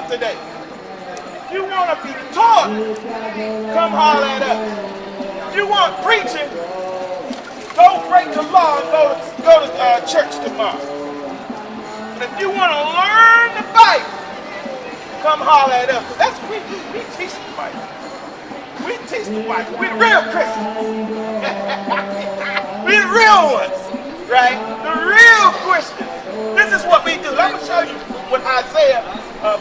taught today. If you want to be taught, come holler at us. If you want preaching, go break the law and go to church tomorrow. And if you want to learn the Bible, come holler at us. That's what we do. We teach the Bible. We teach the Bible. We're the real Christians. We're the real ones, right? The real Christians. This is what we do. I'm going to show you what Isaiah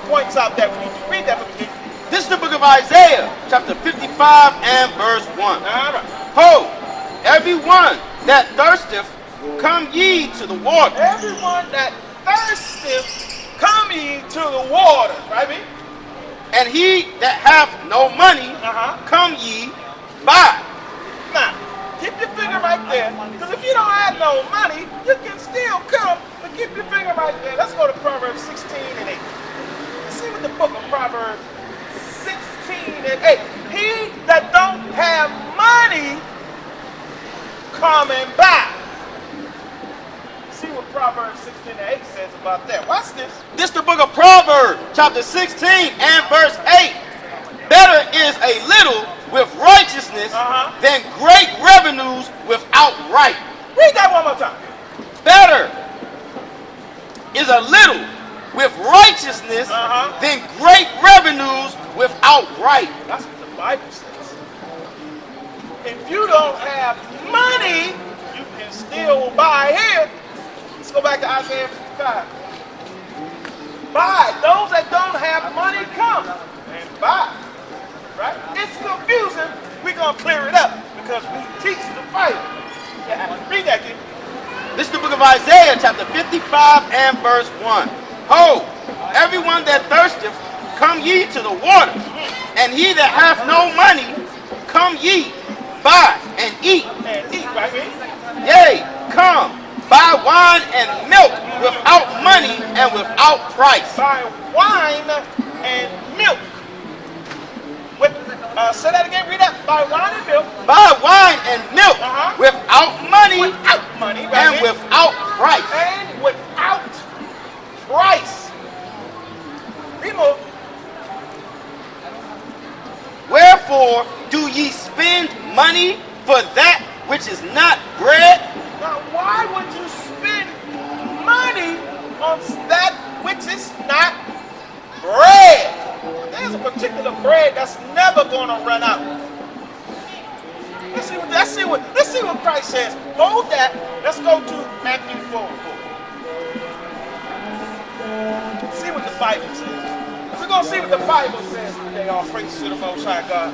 points out that we do. Read that with me. This is the book of Isaiah, chapter 55 and verse 1. All right. Ho, everyone that thirsteth, come ye to the water. Everyone that thirsteth, come ye to the water. Right, me? And he that hath no money, come ye buy. Now, keep your finger right there. Because if you don't have no money, you can still come. But keep your finger right there. Let's go to Proverbs 16 and 8. Let's see what the book of Proverbs 16 and 8. He that don't have money, come and buy. See what Proverbs 16 and 8 says about that. Watch this. This is the book of Proverbs, chapter 16 and verse 8. Better is a little with righteousness than great revenues without right. Read that one more time. Better is a little with righteousness than great revenues without right. That's what the Bible says. If you don't have money, you can still buy here. Let's go back to Isaiah 55. Buy. Those that don't have money, come and buy. Right? It's confusing. We're going to clear it up because we teach the Bible. Yeah. Read that, kid. This is the book of Isaiah, chapter 55 and verse 1. Ho, everyone that thirsteth, come ye to the waters, and he that hath no money, come ye, buy and eat. And eat, right? Yea, come, buy wine and milk without money and without price. Buy wine and milk. Say that again, read that. Buy wine and milk. Buy wine and milk without money, right, and without price. And without price. Remove. Wherefore do ye spend money for that which is not bread? Now, why would you spend money on that which is not bread? There's a particular bread that's never going to run out. Let's see what Christ says. Hold that. Let's go to Matthew 4. See what the Bible says. We're going to see what the Bible says today. All praises to the Most High God.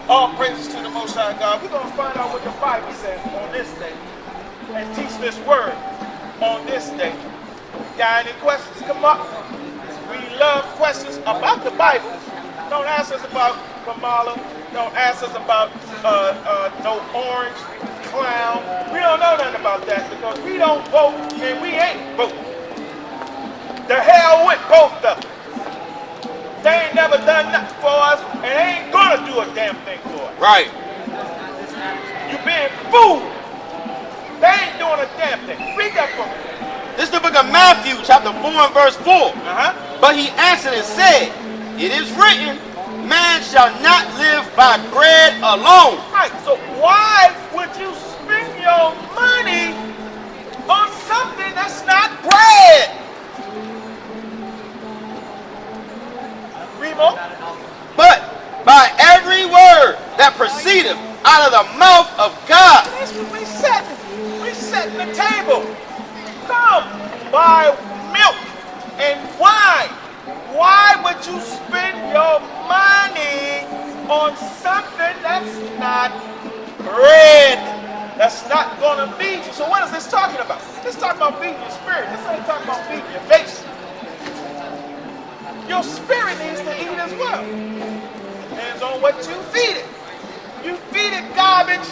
All praises to the Most High God. We're going to find out what the Bible says on this day and teach this word on this day. Got any questions? Come up. We love questions about the Bible. Don't ask us about Kamala. Don't ask us about no orange clown. We don't know nothing about that because we don't vote and we ain't voting. The hell with both of them. They ain't never done nothing for us and they ain't gonna do a damn thing for us. Right. You being fooled. They ain't doing a damn thing. Read that for me. This is the book of Matthew, chapter 4 and verse 4. But he answered and said, it is written, man shall not live by bread alone. Right, so why would you spend your money on something that's not bread? Remo? But by every word that proceedeth out of the mouth of God. That's what we setting. We setting the table. Come buy milk and wine. Why would you spend your money on something that's not bread? That's not going to feed you. So what is this talking about? This talking about feeding your spirit. This ain't talking about feeding your face. Your spirit needs to eat as well. Depends on what you feed it. You feed it garbage,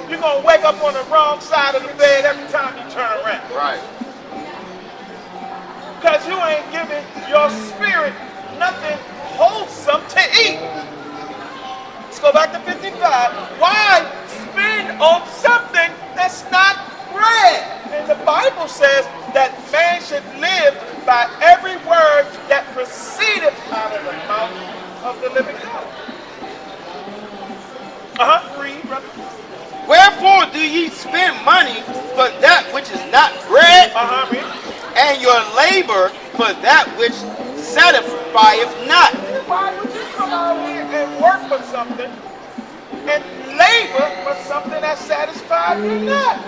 you're going to wake up on the wrong side of the bed every time you turn around. Right. Because you ain't giving your spirit nothing wholesome to eat. Let's go back to 55. Why spend on something that's not bread? And the Bible says that man should live by every word that proceeds out of the mouth of the living God. Read, brother. Wherefore do ye spend money for that which is not bread, Read. and your labor for that which satisfieth not? Why would you come out here and work for something and labor for something that satisfies you not?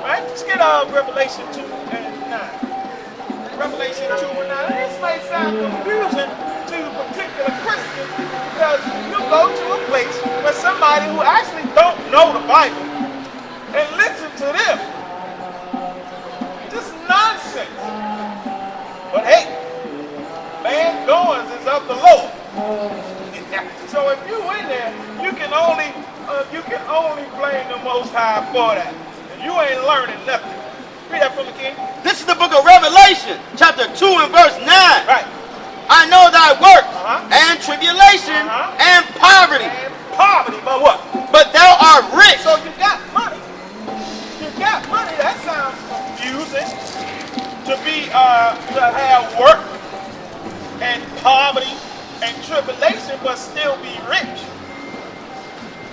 Right? Let's get Revelation 2 and 9. Revelation 2 and 9. This may sound confusing to particular Christians because you go to a place where somebody who actually don't know the Bible and listen to them. Just nonsense. But hey, man goings is of the Lord. So if you in there, you can only blame the Most High for that. And you ain't learning nothing. Read that from the King. This is the book of Revelation, chapter 2 and verse 9. Right. I know thy work and tribulation and poverty. And poverty, but what? But thou art rich. So you got money. You got money. That sounds confusing. To have work and poverty and tribulation, but still be rich.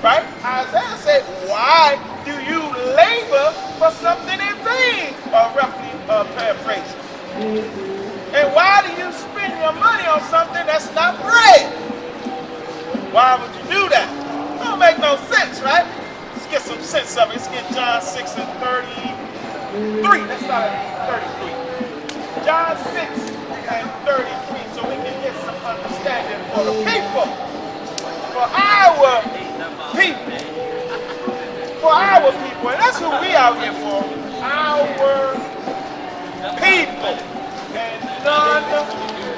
Right? Isaiah said, why do you labor for something in vain? Roughly paraphrasing. And why do you spend your money on something that's not bread? Why would you do that? Don't make no sense, right? Let's get some sense of it. Let's get John 6 and 33. Let's start at 33. John 6 and 33, so we can get some understanding for the people. For our people. For our people. And that's who we out here for. Our people. And none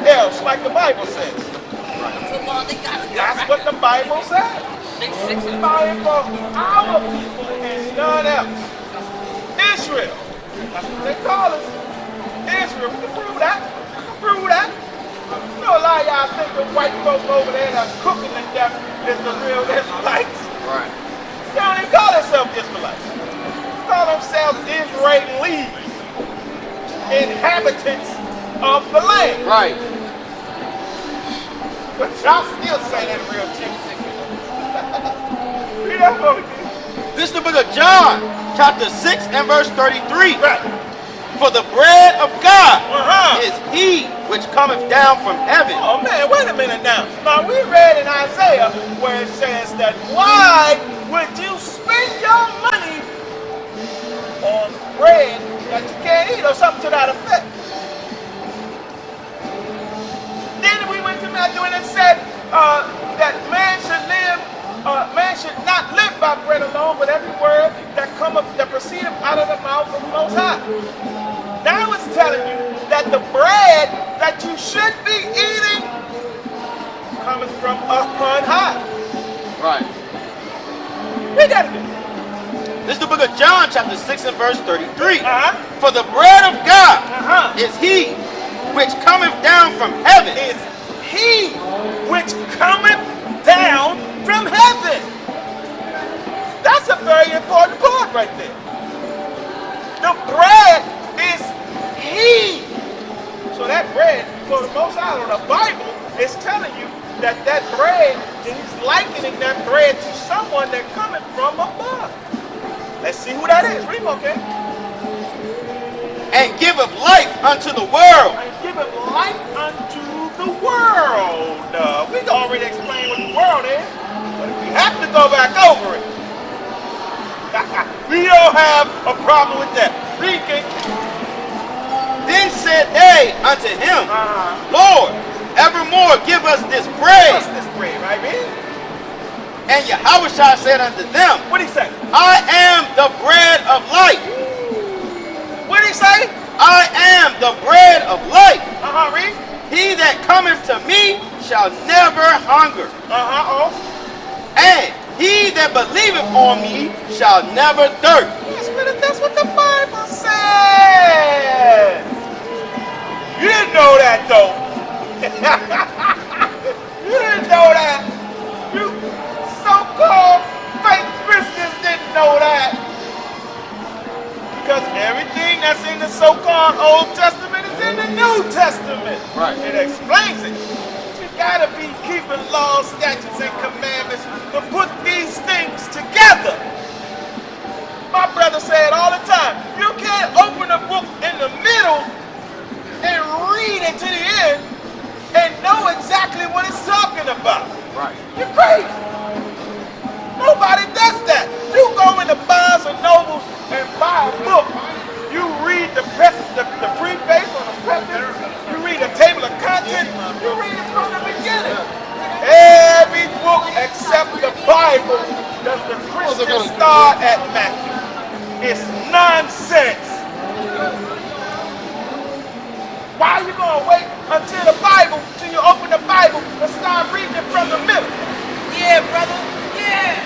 else, like the Bible says. That's what the Bible says. It's for our people and none else. Israel. That's what they call us. Israel. We can prove that. We can prove that. You know, a lot of y'all think the white folk over there that's cooking to death is the real Israelites. Right. They don't even call themselves Israelites. They call themselves Israelis. Inhabitants of the land. Right. But y'all still say that real chick. Read that for me. This is the book of John, chapter 6 and verse 33. Right. For the bread of God is he which cometh down from heaven. Oh man, wait a minute now. Now we read in Isaiah where it says that why would you spend your money on bread that you can't eat or something to that effect? Then we went to Matthew and it said that man should not live by bread alone, but every word that proceedeth out of the mouth of the Most High. Now it's telling you that the bread that you should be eating cometh from up on high. Right. Read that again. This is the book of John, chapter 6 and verse 33. For the bread of God is he which cometh down from heaven. Is he which cometh down from heaven. That's a very important part right there. The bread is he. So that bread, so the Most High on the Bible is telling you that that bread, and he's likening that bread to someone that coming from above. Let's see who that is. Read, okay? And giveth life unto the world. And giveth life unto the world. We already explained what the world is, but we have to go back over it. We don't have a problem with that. Read, King. Then said they unto him, Lord, evermore give us this bread. What's this bread, right, man? And Yahushua said unto them, What did he say? I am the bread of life. What did he say? I am the bread of life. Read. He that cometh to me shall never hunger. And he that believeth on me shall never thirst. That's what the Bible says. You didn't know that, though. You didn't know that. You so-called fake Christians didn't know that. Because everything that's in the so-called Old Testament is in the New Testament. Right. It explains it. got to be keeping laws, statutes, and commandments to put these things together. My brother said all the time, you can't open a book in the middle and read it to the end and know exactly what it's talking about. Right. You're crazy. Nobody does that. You go into Barnes and Nobles and buy a book. You read the preface on the preface. You read the table of contents. You read it from the beginning. Every book except the Bible does the Christian start at Matthew. It's nonsense. Why are you going to wait until the Bible, till you open the Bible and start reading it from the middle? Yeah, brother. Yeah.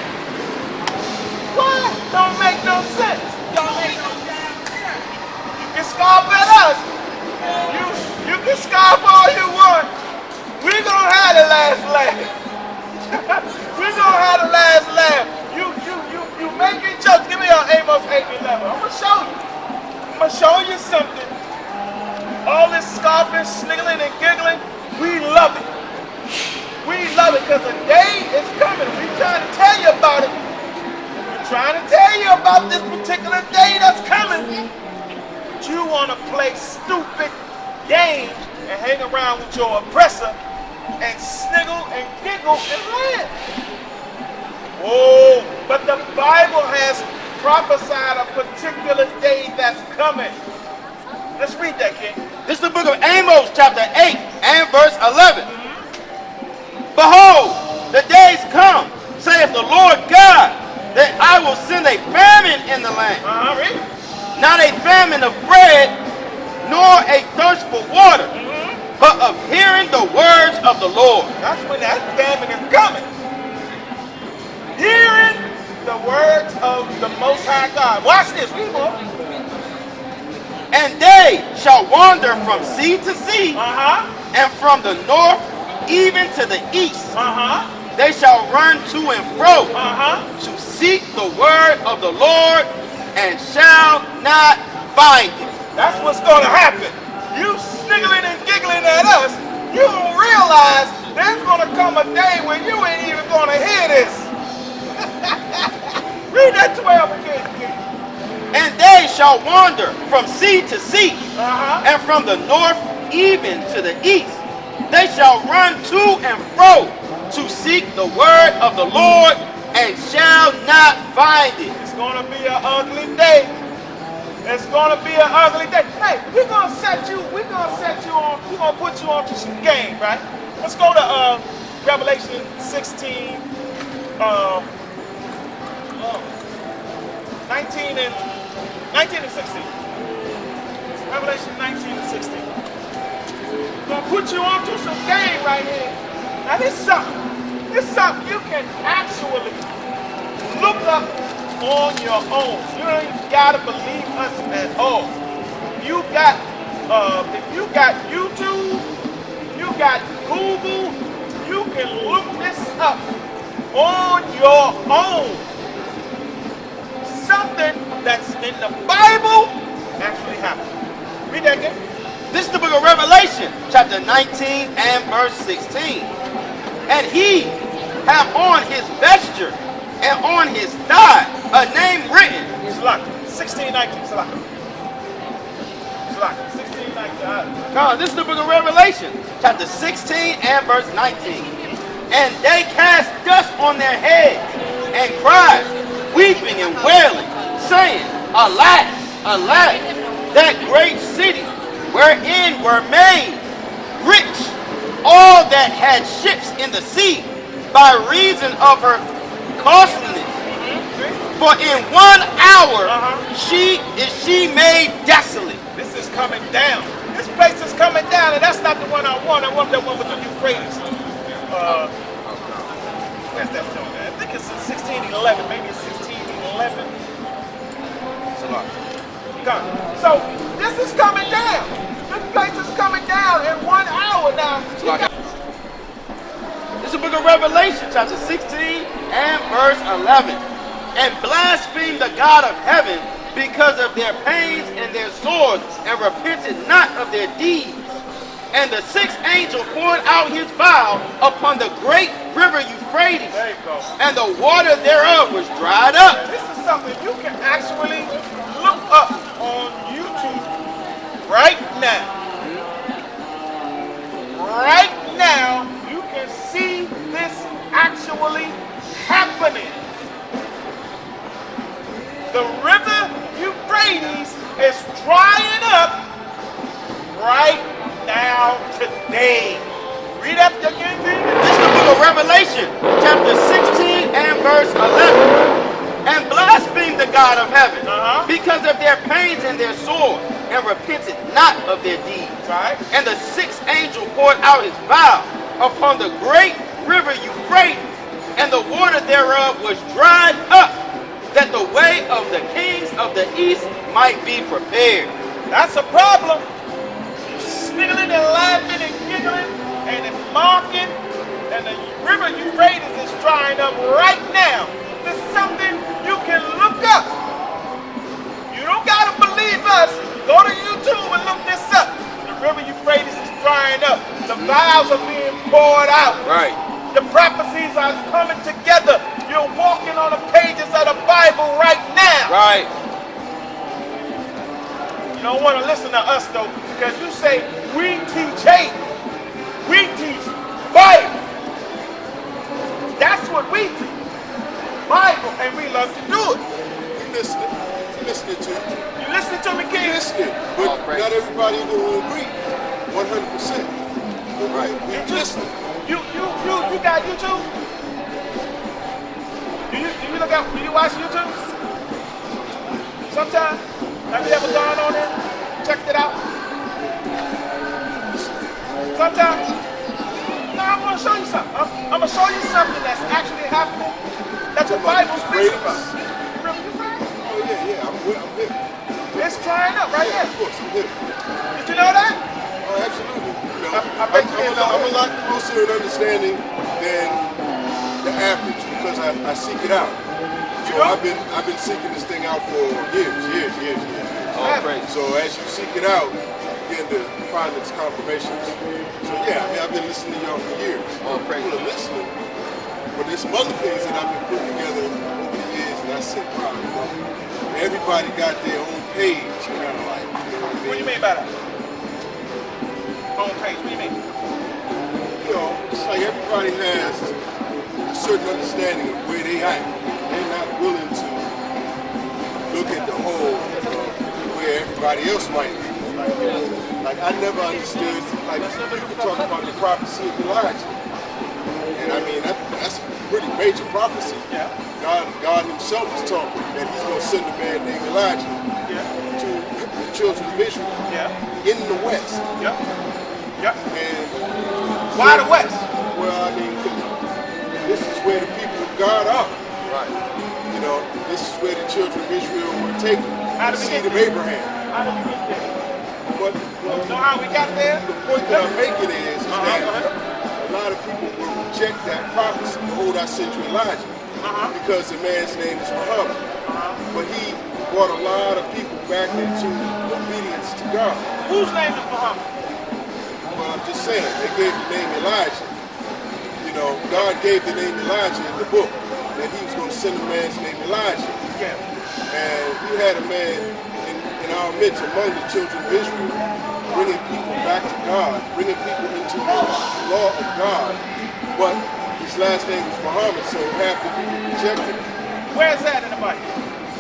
What? Don't make no sense. Don't make no sense. You can scoff at us. You can scoff all you want. We're going to have the last laugh. We're going to have the last laugh. You making jokes. Give me your Amos 8:11. I'm going to show you. I'm going to show you something. All this scoffing, sniggling, and giggling, we love it. We love it because a day is coming. We're trying to tell you about it. We're trying to tell you about this particular day that's coming. But you want to play stupid games and hang around with your oppressor and sniggle and giggle and laugh. Oh, but the Bible has prophesied a particular day that's coming. Let's read that, King. This is the book of Amos, chapter 8 and verse 11. Behold, the days come, saith the Lord God, that I will send a famine in the land. Read. Not a famine of bread, nor a thirst for water, but of hearing the words of the Lord. That's when that famine is coming. Hearing the words of the Most High God. Watch this, read more. And they shall wander from sea to sea, and from the north even to the east. They shall run to and fro to seek the word of the Lord, and shall not find it. That's what's going to happen. You sniggling and giggling at us, you don't realize there's going to come a day when you ain't even going to hear this. Read that 12 again, please. And they shall wander from sea to sea, and from the north even to the east. They shall run to and fro to seek the word of the Lord, and shall not find it. It's going to be an ugly day. It's going to be an ugly day. Hey, we're going to set you on, we're going to put you onto some game, right? Let's go to Revelation 16, 19 and 16. Revelation 19 and 16. I'm going to put you onto some game right here. Now this is something you can actually look up on your own. You ain't got to believe us at all. If you got YouTube, you got Google, you can look this up on your own. Something that's in the Bible actually happened. Read that again. This is the book of Revelation, chapter 19 and verse 16. And he have on his vesture and on his thigh a name written. Salaka. 16:19. Salaka. 16:19. This is the book of Revelation, chapter 16 and verse 19. And they cast dust on their heads and cried, weeping and wailing, saying, Alas, alas, that great city, wherein were made rich all that had ships in the sea, by reason of her costliness. For in 1 hour she made desolate. This is coming down. This place is coming down, and that's not the one I want. I want that one with the Euphrates. Where's that one? I think it's 1611. Maybe it's 1611. So this is coming down. This place is coming down in 1 hour now. This is the book of Revelation, chapter 16 and verse 11. And blasphemed the God of heaven because of their pains and their sores, and repented not of their deeds. And the sixth angel poured out his vial upon the great river Euphrates, There you go. and the water thereof was dried up. This is something you can actually look up on YouTube right now. Right now, you can see this actually happening. The river Euphrates is drying up right now, today. Read that again, please. This is the book of Revelation, chapter 16 and verse 11. And blasphemed the God of heaven because of their pains and their sores, and repented not of their deeds. Right. And the sixth angel poured out his vial upon the great river Euphrates, and the water thereof was dried up, that the way of the kings of the east might be prepared. That's a problem. Sniggling and laughing and giggling and mocking, and the river Euphrates is drying up right now. This is something you can look up. You don't gotta believe us. Go to YouTube and look this up. The river Euphrates is drying up. The vials are being poured out. Right. The prophecies are coming together. You're walking on the pages of the Bible right now. Right. You don't want to listen to us though, because you say we teach hate. We teach Bible. That's what we teach. Bible, and we love to do it. You listening to it. You listening to me, You King? listening, but not everybody gonna agree 100%. Right? You listening. You got YouTube? Do you watch YouTube? Sometimes? Have you ever gone on there? Checked it out? Sometimes? No, I'm gonna show you something. I'm gonna show you something that's actually happening that the Bible speaks about. River Euphrates? Oh yeah, I'm here. It's drying up right Yeah, here. of course, I'm here. Did you know that? Oh, absolutely. You know, I bet you didn't know I'm a that. lot closer in understanding than the average because I seek it out. So know? I've been seeking this thing out for years. All praise. So as you seek it out, you begin to find its confirmations. So yeah, I mean, I've been listening to y'all for years. All praise. People are listening, but there's some other things that I've been putting together over the years, and I said, wow, you know, everybody got their own page, kind of like, you know what I mean? What do you mean by that? Home page, what do you mean? You know, it's like everybody has a certain understanding of where they at. They're not willing to look at the whole where everybody else might be. Like I never understood, like people talk about the prophecy of Elijah. And I mean, that's a pretty major prophecy. Yeah. God himself is talking that he's going to send a man named Elijah to the children of Israel in the West. Yeah. And Why the West? well, I mean, this is where the people of God are. Right. You know, this is where the children of Israel were taken. How The did we seed get of there? Abraham. How did we get there? But You know how we got there? the point that I'm making is Go that ahead. a lot of people will reject that prophecy. Behold, I sent you Elijah. Because the man's name is Muhammad. But he brought a lot of people back into obedience to God. Whose name is Muhammad? Well, I'm just saying, they gave the name Elijah. You know, God gave the name Elijah in the book, that he was going to send a man's name Elijah. Yeah. And we had a man in our midst among the children of Israel, bringing people back to God, bringing people into the law of God. But his last name was Muhammad, so half the people rejected him. Where's that in the Bible?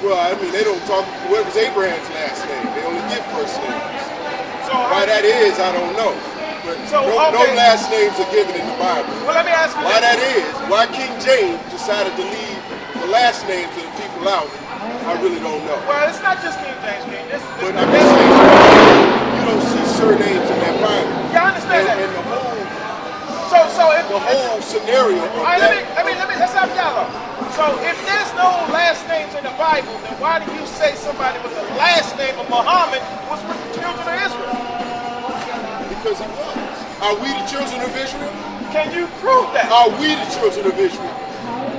Well, I mean, they don't talk, what was Abraham's last name? They only give first names. So, Why that is, I don't know. But So, no okay. last names are given in the Bible. well, let me ask you Why this. that is, why King James decided to leave the last names of the people out, I really don't know. Well, it's not just King James, King. But I'm just saying, you don't see surnames in that Bible. Yeah, I understand that. And the So whole scenario of all right, that. let's have dialogue. So if there's no last names in the Bible, then why do you say somebody with the last name of Muhammad was with the children of Israel? Because he was. Are we the children of Israel? Can you prove that? Are we the children of Israel?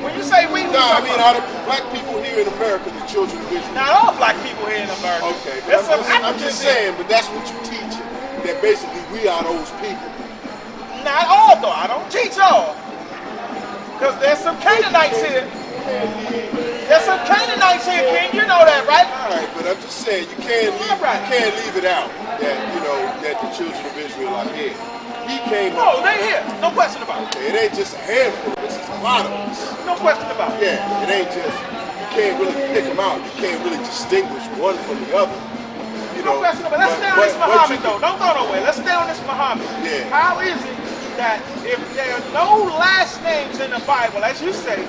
When you say we, No, I mean, are the black people here in America the children of Israel? not all black people here in America. Okay, There's but some I'm Africans just here. saying, but that's what you teach. that basically we are those people. Not all though. I don't teach all. Because there's some Canaanites here. There's some Canaanites here, King. You know that, right? All right, but I'm just saying you can't leave it out that that the children of Israel are here. He came No, they here. No question about it. It ain't just a handful of us, it's a lot of us. No question about it. Yeah, it ain't just, you can't really pick them out. You can't really distinguish one from the other. No question about it. Let's stay on this Muhammad though. Don't go nowhere. Let's stay on this Muhammad. Yeah. How is it that if there are no last names in the Bible, as you say,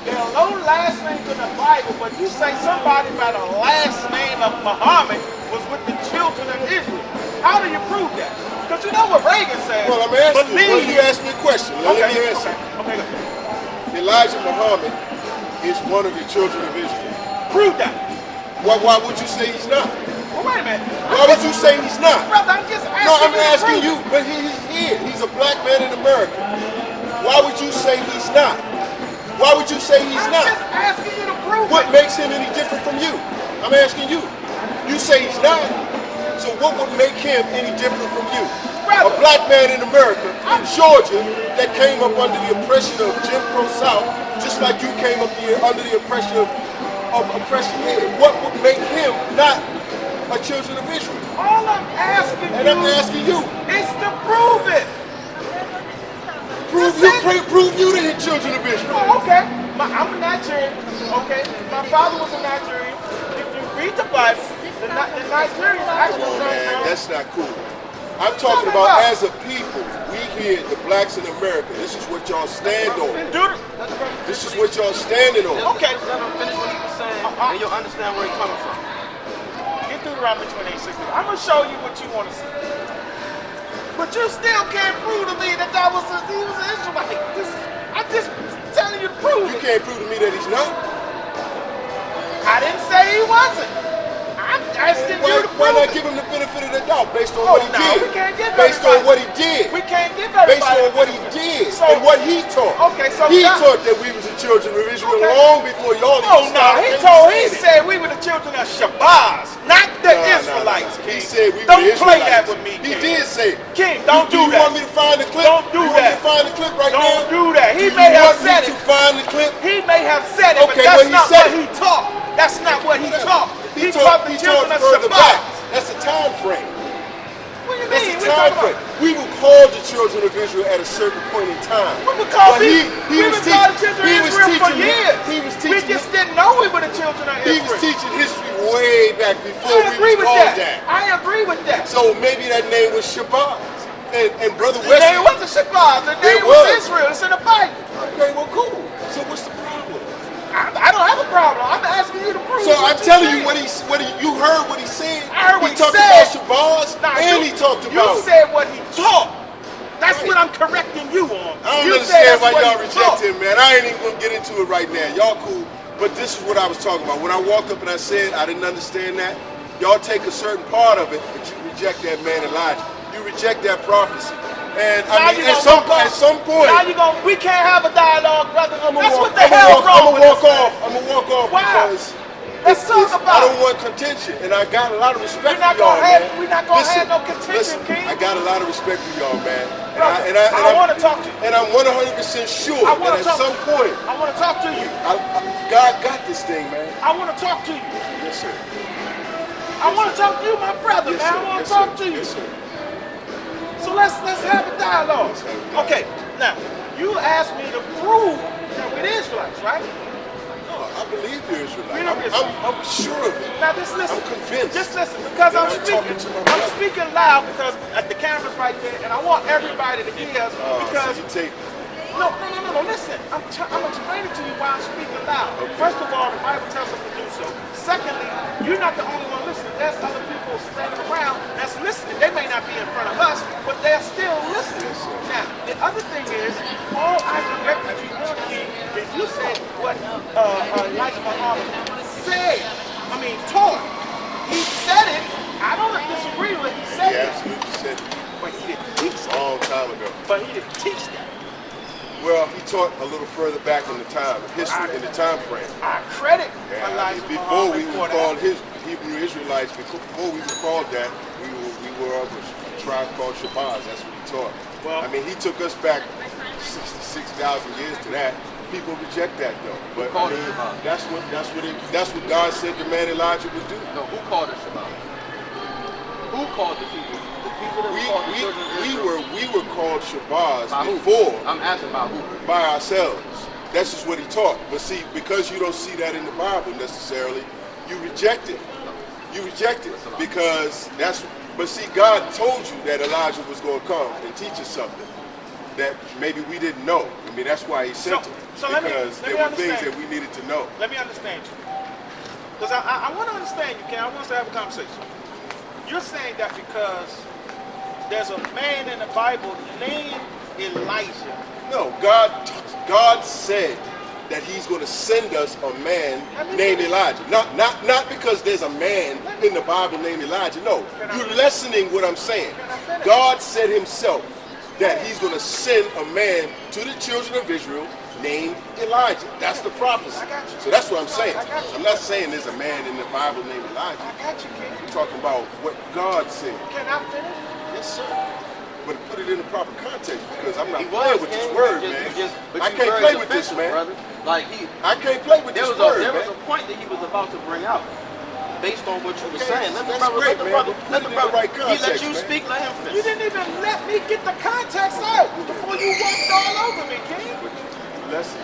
there are no last names in the Bible, but you say somebody by the last name of Muhammad was with the children of Israel. How do you prove that? Because you know what Reagan said. Well, I'm asking you. Well, you asked me a question. Let me answer. Okay. Elijah Muhammad is one of the children of Israel. Prove that. Why would you say he's not? Well, wait a minute. Why would you say he's not? Brother, I'm just asking. No, I'm asking you, but he's here. He's a black man in America. Why would you say he's not? Why would you say he's not? I'm just asking you to prove What it. makes him any different from you? I'm asking you. You say he's not. So what would make him any different from you? Brother. A black man in America, in Georgia, that came up under the oppression of Jim Crow South, just like you came up under the oppression of oppression here. What would make him not a children of Israel? All I'm asking And I'm asking you. is to prove it. Prove you the children of Israel. Oh, okay. I'm a Nigerian. Okay. My father was a Nigerian. If you read the Bible, the Nigerians actually Come on, come man, from. that's not cool. I'm talking about as a people, we here, the blacks in America, this is what y'all stand on. This is what y'all standing on. Okay. Let him finish what he was saying, and you'll understand where he's coming from. Get Deuteronomy 28:16. I'm going to show you what you want to see. But you still can't prove to me that he was an Israelite. I'm just telling you to prove You it. can't prove to me that he's not. I didn't say he wasn't. I'm asking you to Why prove not it. give him the benefit of the doubt based on what he no, did? we can't give Based everybody. on what he did. We can't give everybody. Based on what he did So- and what he taught. Okay, so he God- taught that we was the children of Israel Okay. long before y'all Oh even no, started he saying it. said we were the children of Shabazz, not the No, Israelites, no. King. He said we Don't were the play Israelites. that with me, He King. did say it. King, don't do you that. want me to find the clip? Don't do you want that. me to find the clip right now? Don't do that. He Do may you have want said me it. to find the clip? He may have said it, Okay, but well, that's he not said what it. he taught. That's not what he taught. He taught taught the children of further Shabazz. back. That's a time frame. What do you That's mean? a We time talking frame. about? We were called the children of Israel at a certain point in time. We were called But we he were was called the teaching. children He of was Israel for teaching. years. He was We teaching. just didn't know we were the children of He Israel. was teaching history way back before I we agree was with called that. that. I agree with that. So maybe that name was Shabazz. And Brother The Wesley. name wasn't Shabazz. The name It was was. Israel. It's in the Bible. Okay, well, cool. So what's the problem? I don't have a problem. I'm asking you to prove. So what I'm telling saying. you, you heard what he said. I heard what he talked said. about Shabazz, Nah, and you, he talked You about. said what he taught. That's Right. what I'm correcting you on. I don't You understand said why that's y'all what he reject taught. him, man. I ain't even gonna get into it right now. Y'all cool, but this is what I was talking about. When I walked up and I said I didn't understand that, y'all take a certain part of it, but you reject that man Elijah. You reject that prophecy. And I mean, at some point, Now you gonna. We can't have a dialogue, brother. I'm That's gonna what the hell wrong with walk this, off. man. I'm gonna walk off Why? because Let's talk I about don't it. want contention, and I got a lot of respect We're not for y'all, gonna have- man. we're not gonna Listen, have no contention, listen, King. I got a lot of respect for y'all, man. Brother, I wanna talk to you. And I'm 100% sure I that wanna at talk some to you. point, I want to talk to you. God got this thing, man. I want to talk to you. Yes, sir. I want to talk to you, my brother, Yes, man. sir. I want Yes, to talk sir. to you. Yes, sir. So let's have a dialogue. Let's have a dialogue. Okay, now you asked me to prove that we're Israelites, right? No, I believe you're Israelite. We're Israelites. I'm sure of it. Now just listen. I'm convinced. Just listen, because that I'm I'm speaking. talking to my I'm brother. speaking loud because the camera's right there, and I want everybody to hear us because. So you take. No. Listen, I'm explaining to you why I'm speaking loud. First of all, the Bible tells us to do so. Secondly, you're not the only one listening. There's other people standing around that's listening. They may not be in front of us, but they're still listening. Now, the other thing is, all I directed you on, King, is you said what Elijah Muhammad said. Taught. He said it. I don't disagree with it. He said He it. absolutely said it But he didn't teach a that. long time ago. But he didn't teach that. Well, he taught a little further back in the time, history, in the time frame. I credit Yeah, Elijah before Muhammad we for were that. called Hebrew Israelites, before we were called that, we were Muslims. tribe called Shabazz. That's what he taught. Well, I mean, he took us back 66,000 years to that. People reject that though. But I mean, that's what God said the man Elijah would do. No, who called it Shabbat? Who called the people? The people that called the children of Israel? We were called Shabazz By who? before I'm asking by who? by ourselves. That's just what he taught. But see, because you don't see that in the Bible necessarily, you reject it. You reject it because that's. But see, God told you that Elijah was going to come and teach us something that maybe we didn't know. I mean, that's why he sent him. So Because let me there were things understand. that we needed to know. Let me understand you. Because I want to understand you, Ken. I want us to have a conversation. You're saying that because there's a man in the Bible named Elijah. No, God said that he's going to send us a man named Elijah. Not because there's a man in the Bible named Elijah. No, you're lessening what I'm saying. God said himself that he's going to send a man to the children of Israel named Elijah. That's the prophecy. So that's what I'm saying. I'm not saying there's a man in the Bible named Elijah. I got you, Ken. We're talking about what God said. Can I finish? Yes, sir. But put it in the proper context because I'm not He playing was, with this Ken. word, You man. just- but I you can't very play with this, defensive, man. brother. Like I can't play with there this was word, there was man. a point that he was about to bring out, based on what you were Okay, saying. Let the that's brother, great, let the man, brother, but let put the it in the brother. right He let context, you man. speak. Let him You finish. didn't even let me get the context out before you walked all over me, Ken. Lesson.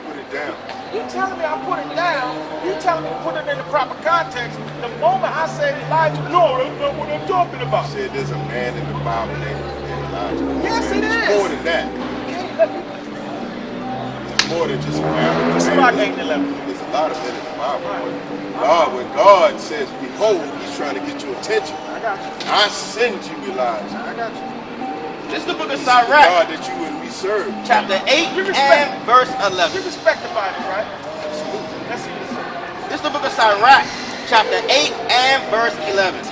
Put it down. You telling me I put it down, you telling me to put it in the proper context. The moment I said Elijah, no, that's not what I'm talking about. Said there's a man in the Bible named Elijah. Yes, it It's is. more than that. Ken, let me It's more than just a man. Just about 8 and 11. There's a lot of men in the Bible. When God says, behold, he's trying to get your attention. I got you. I send you Elijah. I got you. This is the book of He's the God Sirach, that you and we serve. chapter 8 You respect- and verse You 11. respect the Bible, right? Let's see what it says. This is the book of Sirach, chapter 8 and verse 11.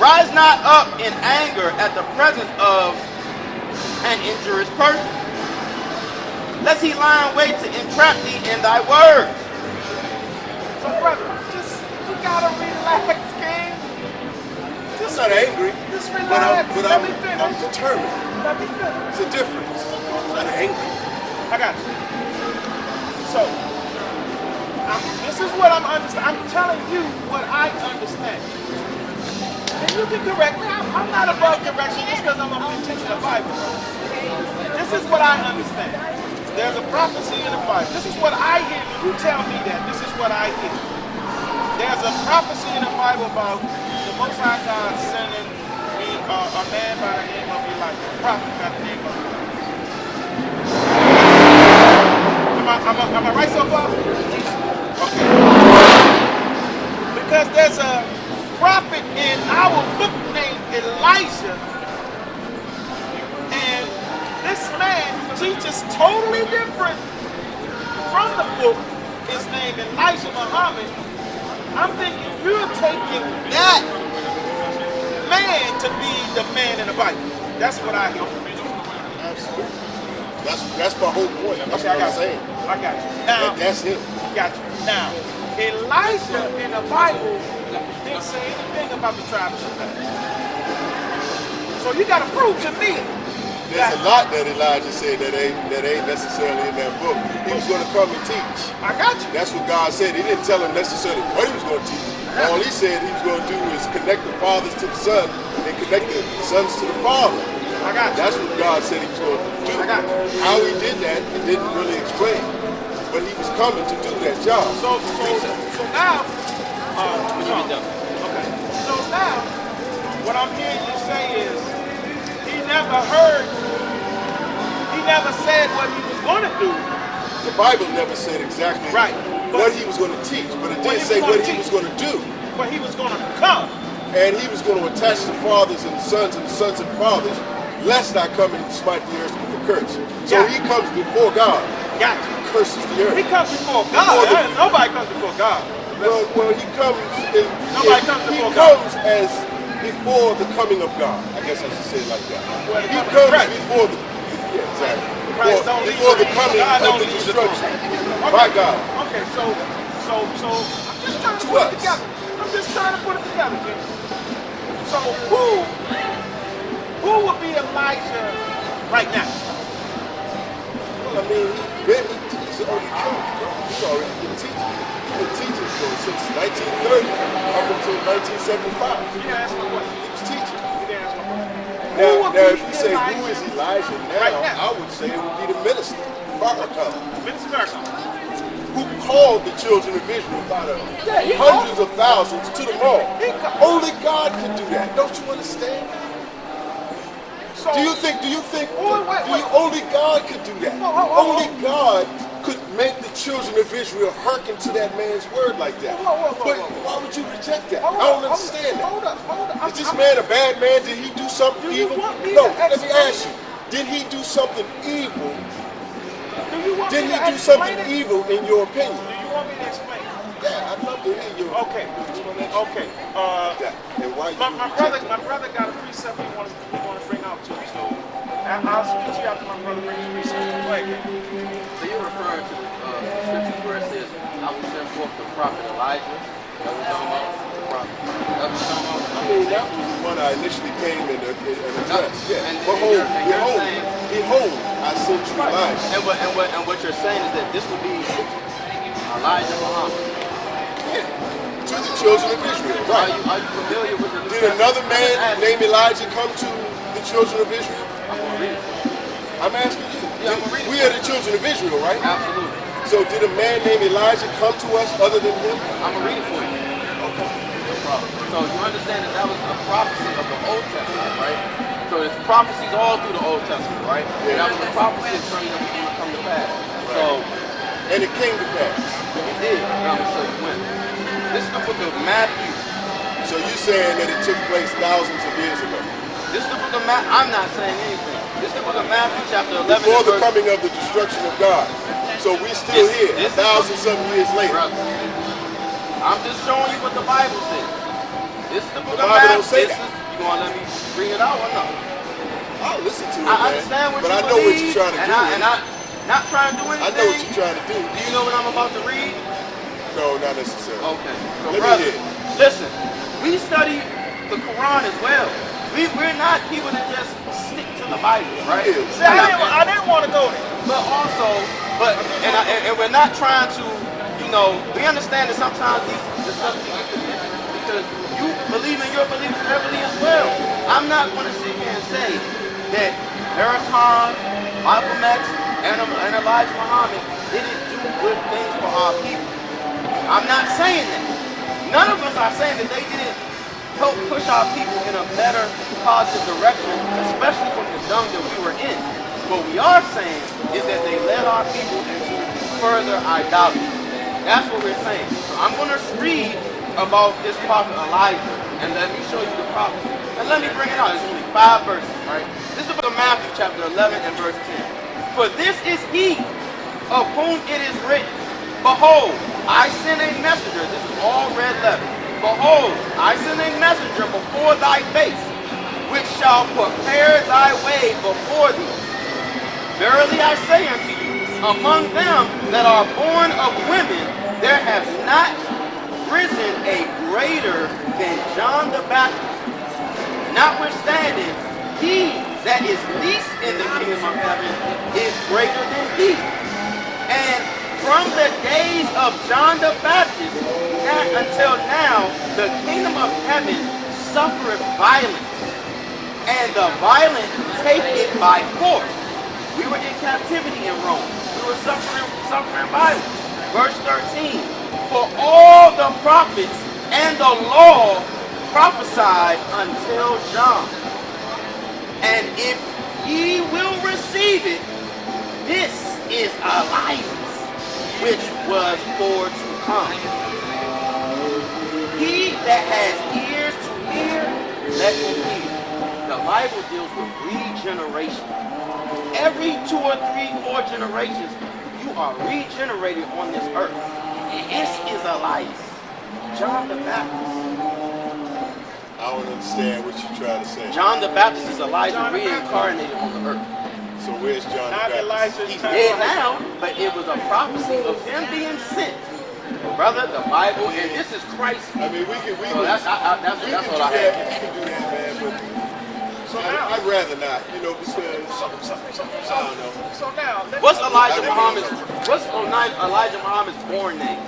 Rise not up in anger at the presence of an injurious person, lest he lie in wait to entrap thee in thy words. So, brother, you gotta relax, King. I'm not angry, Just but relax. Let me I'm finish. determined. Let me finish. It's a difference. I'm not angry. I got you. So, this is what I'm understanding. I'm telling you what I understand. And you can correct me. I'm not above correction just because I'm teaching the Bible. This is what I understand. There's a prophecy in the Bible. This is what I hear. You tell me that. This is what I hear. There's a prophecy in the Bible about the Most High God sending a man by the name of Elijah, a prophet by the name of Elijah. Am I right so far? Okay. Because there's a prophet in our book named Elijah, and this man teaches totally different from the book. His name Elijah Mohammed. I'm thinking you're taking that man to be the man in the Bible. That's what I hear. Absolutely. That's my whole point. That's Okay, what I'm saying. I got you. Now, That's him. got you. Now, Elijah in the Bible didn't say anything about the tribe of Shabazz. So you got to prove to me There's a lot that Elijah said that ain't necessarily in that book. He was going to come and teach. I got you. That's what God said. He didn't tell him necessarily what he was going to teach. All he said he was going to do is connect the fathers to the son and connect the sons to the father. I got you. That's what God said he was going to do. I got you. How he did that, he didn't really explain. But he was coming to do that job. So now, okay. So now, what I'm hearing you say is, he never said what he was going to do. The Bible never said exactly Right. what he was going to teach, but it What did he say was what gonna he was teach. going to do. But he was going to come. And he was going to attach the fathers and the sons and the fathers, lest I come and smite the earth with a curse. So Yeah. he comes before God, Got you. curses the earth. He comes before God. Nobody comes before God. Well, he comes. Nobody comes he before God. comes as before the coming of God. I guess I should say it like that. Well, the He coming of comes Christ. before the exactly Christ don't leave before the the- coming God of don't the leave the destruction throne. by God. Okay, so I'm just trying to To put us. it together. I'm just trying to put it together, kid. So who would be Elijah right now? Well, I mean, he's already killed, bro. He's already been teaching. He's been teaching since 1930 up until 1975. You didn't answer my question. He was teaching. You didn't answer my question. Now, if you say who is Elijah now, Right now. I would say it would be the minister, Farrakhan, Minister Farrakhan. who called the children of Israel by the hundreds of thousands to the mall. Only God can do that. Don't you understand? So, Do you think wait. only God could do that? Only God could make the children of Israel hearken to that man's word like that. But why would you reject that? I don't understand that. Hold up. Is this man a bad man? Did he do something Do you evil? want me No, to let me explain? ask you. Did he do something evil? Do you want Did me he to do something explain it? evil in your opinion? Do you want me to explain? Yeah, I'd love to hear your Okay. explanation. Okay. And why you My reject brother got a precept he want to bring out to me. So I'll speak to you after my brother brings the precept. Go ahead, kid. So you're referring to the scripture where it says, I will send forth the prophet Elijah. That was talking about the prophet. That was talking about. I mean, that was the one I initially came and addressed. Yeah. And Behold, you're saying- behold, I sent you Elijah. And what you're saying is that this would be Elijah Muhammad. Yeah. To the children of Israel. Right. Are you familiar with the New Did another Testament? man named Elijah come to the children of Israel? I'm going to read it. I'm asking you. Yeah, I'm gonna read it. We are the children of Israel, right? Absolutely. So did a man named Elijah come to us other than him? I'm going to read it for you. Okay. No problem. So you understand that that was a prophecy of the Old Testament, right? So there's prophecies all through the Old Testament, right? Yeah. That was a prophecy of something that was going to come to pass. So And it came to pass. it did. And I'm going to show you when. This is the book of Matthew. So you saying that it took place thousands of years ago? This is the book of Matthew. I'm not saying anything. This is the book of Matthew, chapter 11. Before and the verse- coming of the destruction of God. So we still This- here, this is 1,000-some years later. Brother, I'm just showing you what the Bible says. This is the book The of Bible Matthew. don't say This that. is- You want to let me bring it out or no? I'll listen to it, I man. understand what but you I know what believe, you're trying to and do. I'm not trying to do anything. I know what you're trying to do. Do you know what I'm about to read? No, not necessarily. Okay. So, Let me brother, hear. listen. We study the Quran as well. We're not people that just stick to the Bible, right? Yeah. See, I didn't want to go there. But also, and we're not trying to, we understand that sometimes this stuff can get contentious because you believe in your beliefs heavily as well. I'm not going to sit here and say that Farrakhan, Malcolm X, and Elijah Muhammad didn't do good things for our people. I'm not saying that. None of us are saying that they didn't help push our people in a better, positive direction, especially from the dung that we were in. What we are saying is that they led our people into further idolatry. That's what we're saying. So I'm going to read about this prophet Elijah, and let me show you the prophecy. And let me bring it out. It's only 5 verses, right? This is the book of Matthew, chapter 11 and verse 10. For this is he of whom it is written, behold, I send a messenger. This is all red letter. Behold, I send a messenger before thy face, which shall prepare thy way before thee. Verily I say unto you, among them that are born of women, there has not risen a greater than John the Baptist. Notwithstanding, he that is least in the kingdom of heaven is greater than he. And from the days of John the Baptist until now, the kingdom of heaven suffereth violence, and the violent take it by force. We were in captivity in Rome. We were suffering violence. Verse 13. For all the prophets and the law prophesied until John. And if ye will receive it, this is Elijah, which was for to come. He that has ears to hear, let him hear. The Bible deals with regeneration. Every 2 or 3, 4 generations, you are regenerated on this earth. This is Elijah, John the Baptist. I don't understand what you're trying to say. John the Baptist is Elijah John the reincarnated on the earth. So where's John Not the Baptist? Elijah. He's dead now, but it was a prophecy of him being sent Brother, the Bible, and this is Christ. I mean, we can That's all I have. we can do that, man. But So now, I'd rather not, because so I don't know. So now, What's Elijah Muhammad's born name?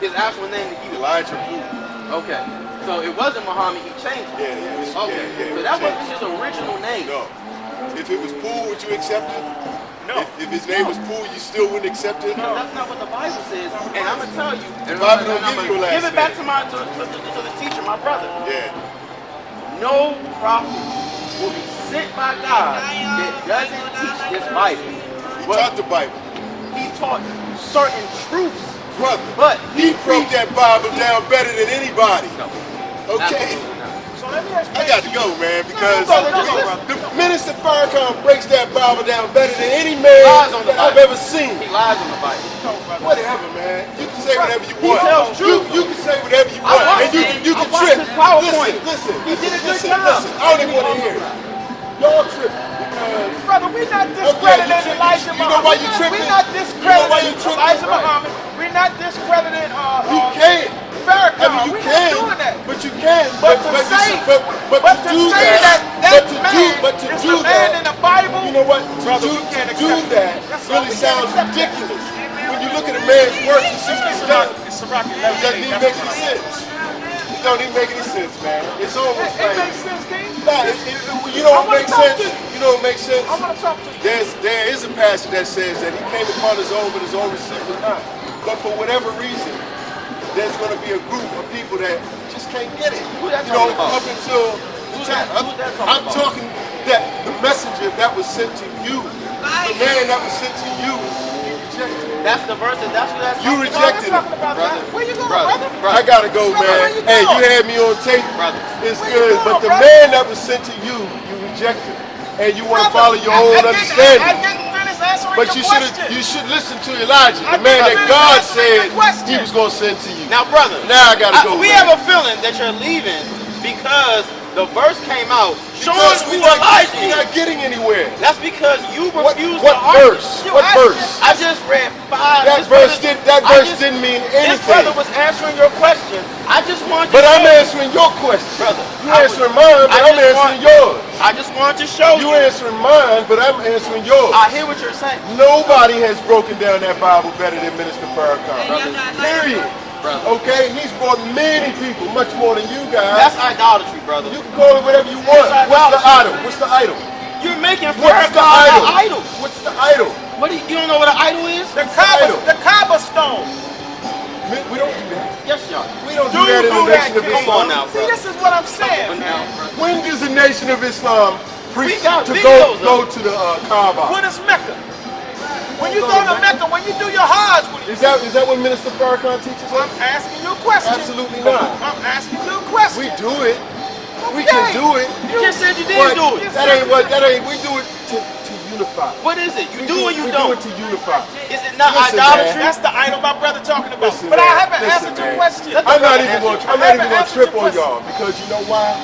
His actual name that he was. Elijah Blue. Okay. So it wasn't Muhammad, he changed it. Yeah. Okay. So that wasn't his original name. No. If it was Poole, would you accept it? No. If his name was Poole, you still wouldn't accept it? No, that's not what the Bible says. And I'm gonna tell you. The Bible don't give you a last give it back name. to the teacher, my brother. Yeah. No prophet will be sent by God that doesn't teach this Bible. He taught the Bible. He taught certain truths. Brother, But he broke that Bible down better than anybody. No. Okay? Absolutely not. So let me ask you. I got to go, man, because No, the Minister Farrakhan breaks that Bible down better than any man Lies on the that I've Bible. ever seen. He lies on the Bible. Whatever, man. You can say whatever you He want. tells truth. You can say whatever you I want. watched And you it. can I watched trip. his PowerPoint. Listen. He did a good listen, job. listen. I don't even want to hear it. Y'all tripping because Brother, we're not discrediting Okay, you Elijah you know why you Muhammad. tripping? We're not You know why you discrediting tripping? Elijah Right. Muhammad. We're not discrediting you can. Farrakhan. I mean, you We're can, not doing that. but you can. But to say, but but to to do say that, that but to man do, but to is do the man in that, the Bible, you know what? brother, To we can't do accept that That's all. really We can't sounds accept that. ridiculous. When you look at a man's works and see what he's done, It's Sirach it doesn't even make any sense. It don't even make any sense, man. It's almost It like makes sense, King. nah, you know I what wanna makes talk sense? to you. You know what makes sense? I'm going to talk to you. There is a passage that says that he came upon his own, but his own received him not. But for whatever reason, there's going to be a group of people that just can't get it. Who that You know, talking about? up until the time. Who's that talking I'm about? talking that the messenger that was sent to you, the man that was sent to you, you rejected. That's the verse and that's what that's You talking rejected We're talking about Brother, that. Where you going, brother, brother? brother. I gotta go, Brother, man. where you Hey, going? you had me on tape. Brother. It's Where you good, going, but the brother? man that was sent to you, you rejected, and you want to follow your own I understanding. didn't finish answering But your you should question. you should listen to Elijah, I the man that didn't God finish said answering your question. he was going to send to you. Now, brother. Now I gotta go, We man. have a feeling that you're leaving because the verse came out showing Because who we're Elijah not is. getting anywhere. That's because you What refused what to argue. verse? You What asked verse? me- I just read 5. That This verse brother- didn't mean This brother anything. was answering your question. I just wanted to But I'm show you. answering your question. Brother, You I answering was- mine, but I I'm just answering want- yours. I just wanted to show You you. answering mine, but I'm answering yours. I hear what you're saying. Nobody has broken down that Bible better than Minister Farrakhan. Period. Brother. Okay? He's brought many people, much more than you guys. That's idolatry, brother. You can call it whatever you want. It's What's the idolatry. idol? What's the idol? You're making What's the Farrakhan idol? an idol. What's the idol? What do you don't know what an idol is? The idol? Kaaba stone. We don't do that. Yes, y'all. We don't do Do that in do the that, Nation of King. Come on Islam. now, See, brother. this is what I'm saying. Come on now, brother. When does the Nation of Islam preach We got to videos go of to the Kaaba? What is Mecca? When you Go go to to Mecca, when you do your Hajj, Is that what Minister Farrakhan teaches us? I'm asking you a question. Absolutely not. I'm asking you a question. We do it. We can do it. You just said you But didn't do it. that ain't we do it to unify. What is it? You We do or you we don't? do it to unify. Is it not Listen, idolatry? That's the idol my brother talking about. Listen, but man. I haven't Listen, answered your man. question. I'm not even going haven't to answered trip your on question. y'all because you know why?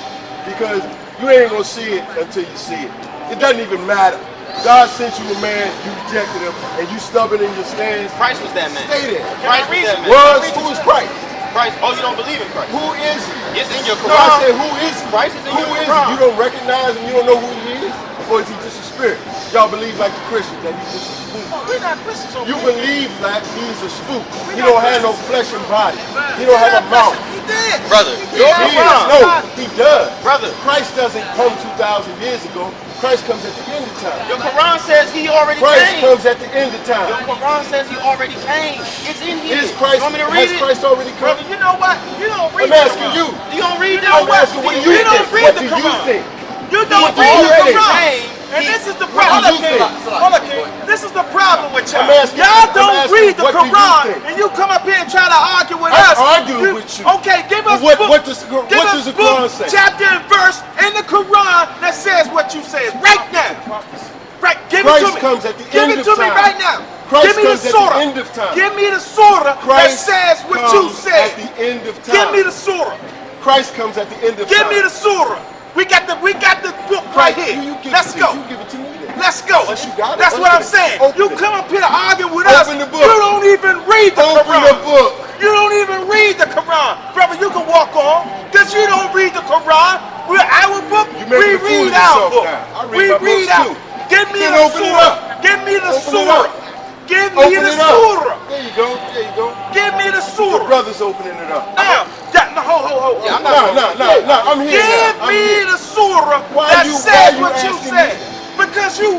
Because you ain't gonna see it until you see it. It doesn't even matter. God sent you a man, you rejected him, and you stubborn in your stance. Christ was that man. Stay there. Christ was that man. Who is Christ? Christ. Oh, you don't believe in Christ? Who is he? It's in your No, I said Quran. who is he? Christ is in Who your is Quran. he? You don't recognize him, you don't know who he is? Or is he just a spirit? Y'all believe like the Christians that he's just a spook. No, we're not Christians over You here. believe that he's a spook. We He not don't have no Christians. flesh and body. He don't have a mouth. He did. Brother, He your did. He Quran. is. No, he does. Brother. Christ doesn't come 2,000 years ago. Christ comes at the end of time. Your Quran says he already Christ came. comes at the end of Your time. Quran says he already came. It's in here. Is Christ, You want me to read has it? Christ already come? Brother, you know what? You don't read I'm the asking Quran. you. You don't read You know that? what? What do you You don't think? read What the do you Quran. think? You don't What do read you the think? Quran. And this is the What problem. do you think? Hold on, King. This is the problem with y'all. I'm asking- Y'all I'm don't asking, read the what do you Quran, think? and you come up here and try to argue with I'm us. arguing with you. Okay, give us What- book, what does the book, Quran say? chapter and verse in the Quran that says what you say right now. Right, give it Christ to me. comes at the give end it of to me time. right now. Christ give me comes the at the surah. end of time. Give me the surah Christ that says what you comes said. at the end of time. Give me the surah. Christ comes at the end of Give time. me the surah. We got the book right here. You give Let's it to go. You give it to me then. Let's go. Unless you got it, That's what open I'm it. saying. Open You it. come up here arguing with us. Open the book. You don't even read the Open Quran. the book. You don't even read the Quran. Brother, you can walk on. Because you don't read the Quran. We're our book. You making a fool of yourself now. I read my books too. Give me Then the open it surah. up. Give me the Open it surah. up. Give me Open the it up. surah. There you go. There you go. Give me the The surah. brother's opening it up. Now, ho. Yeah, I'm No, I'm here Give now. I'm me here. the surah Why that you says what you asking said. me? Because you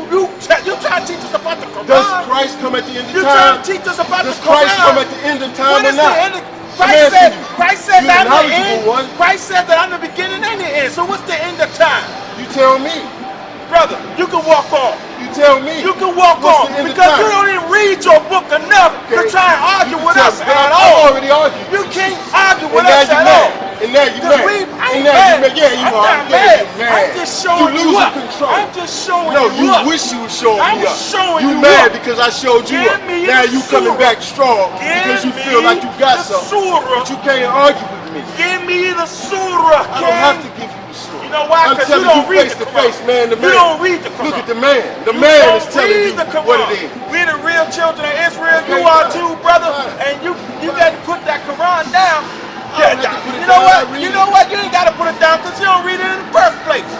try to teach us about the Quran. Does Christ come at the end You of try time? to teach us about Does the Quran. Christ come at the end of time What or is the not? end of I'm asking you. Christ said You're that the I'm the knowledgeable end. one. Christ said that I'm the beginning and the end. So what's the end of time? You tell me. Brother, you can walk on. You tell me. You can walk What's on. the end of Because you time? don't even read your book enough to Okay. try and argue You with tell us me. at I've all. already argued. You can't argue And with now us you at mad. all. And now you Because mad. I And ain't now you mad. mad. Yeah, you I'm are. not Yeah, mad. you're mad. I'm just showing You you losing up. control. I'm just showing No, you you up. wish you were showing I'm me up. showing You you mad up. because I showed you Give up. me Now the you coming surah. back strong because you Give feel like me you got the something. surah. But you can't argue with me. Give me the surah, I don't have to King. give you the surah. You know why? I'm Because you telling you don't read face the to Quran. face, man to man. You don't read the Quran. Look at the man. The You man don't is telling you read the Quran. what it is. We're the real children of Israel. Okay, You are fine. too, brother. Fine. And you Fine. got to put that Quran down. I don't have to put it You know down, what? I read You it. know what? You ain't got to put it down because you don't read it in the first place.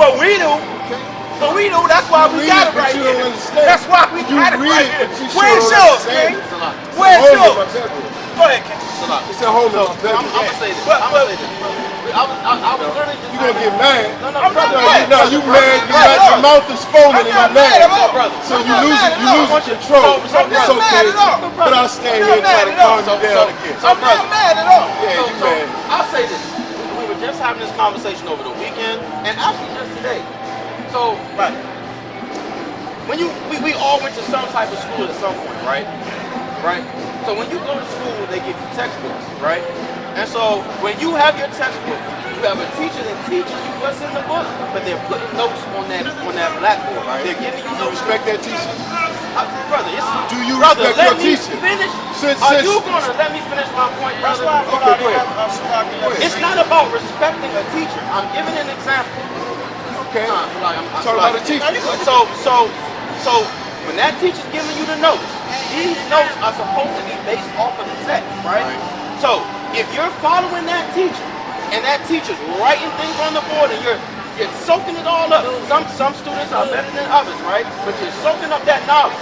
But we do. Okay? But we do. That's why we read got it, it but right you here. don't understand. That's why we You got it read right it, here. but you sure Where's don't yours, understand. King? It's a lot. Where's Home in yours? my bedroom. Go ahead, King. It's a lot. It's at home in my I'm bedroom. gonna say this. But- I'm gonna say this. I was literally just You gonna get mad? No, I'm not brother. mad. No, you mad? You mad? Your mouth is foaming and I'm you're not mad mad. at all. brother. So I'm you not losing, mad at you all. losing control. So, It's I'm not mad okay. at all. But I'll stand I'm here and not try mad to at all. calm you down again. I'm not mad at all. Yeah, you So mad. I'll say this. We were just having this conversation over the weekend, and actually just today. So, Right. when we all went to some type of school at some point, right? Right? So when you go to school, they give you textbooks, right? And so when you have your textbook, you have a teacher that teaches you what's in the book, but they're putting notes on that blackboard. Right. They're giving you You notes. respect that teacher? Brother, Do you brother, respect let your me teacher? finish. Since- Are since- you gonna let me finish my point, That's brother? why I Okay, go ahead. ahead. It's not about respecting a teacher. I'm giving an example. Okay. I'm Talk about the teacher. So when that teacher's giving you the notes, these notes are supposed to be based off of the text, right? So if you're following that teacher and that teacher's writing things on the board and you're soaking it all up. Some students are better than others, right? But you're soaking up that knowledge.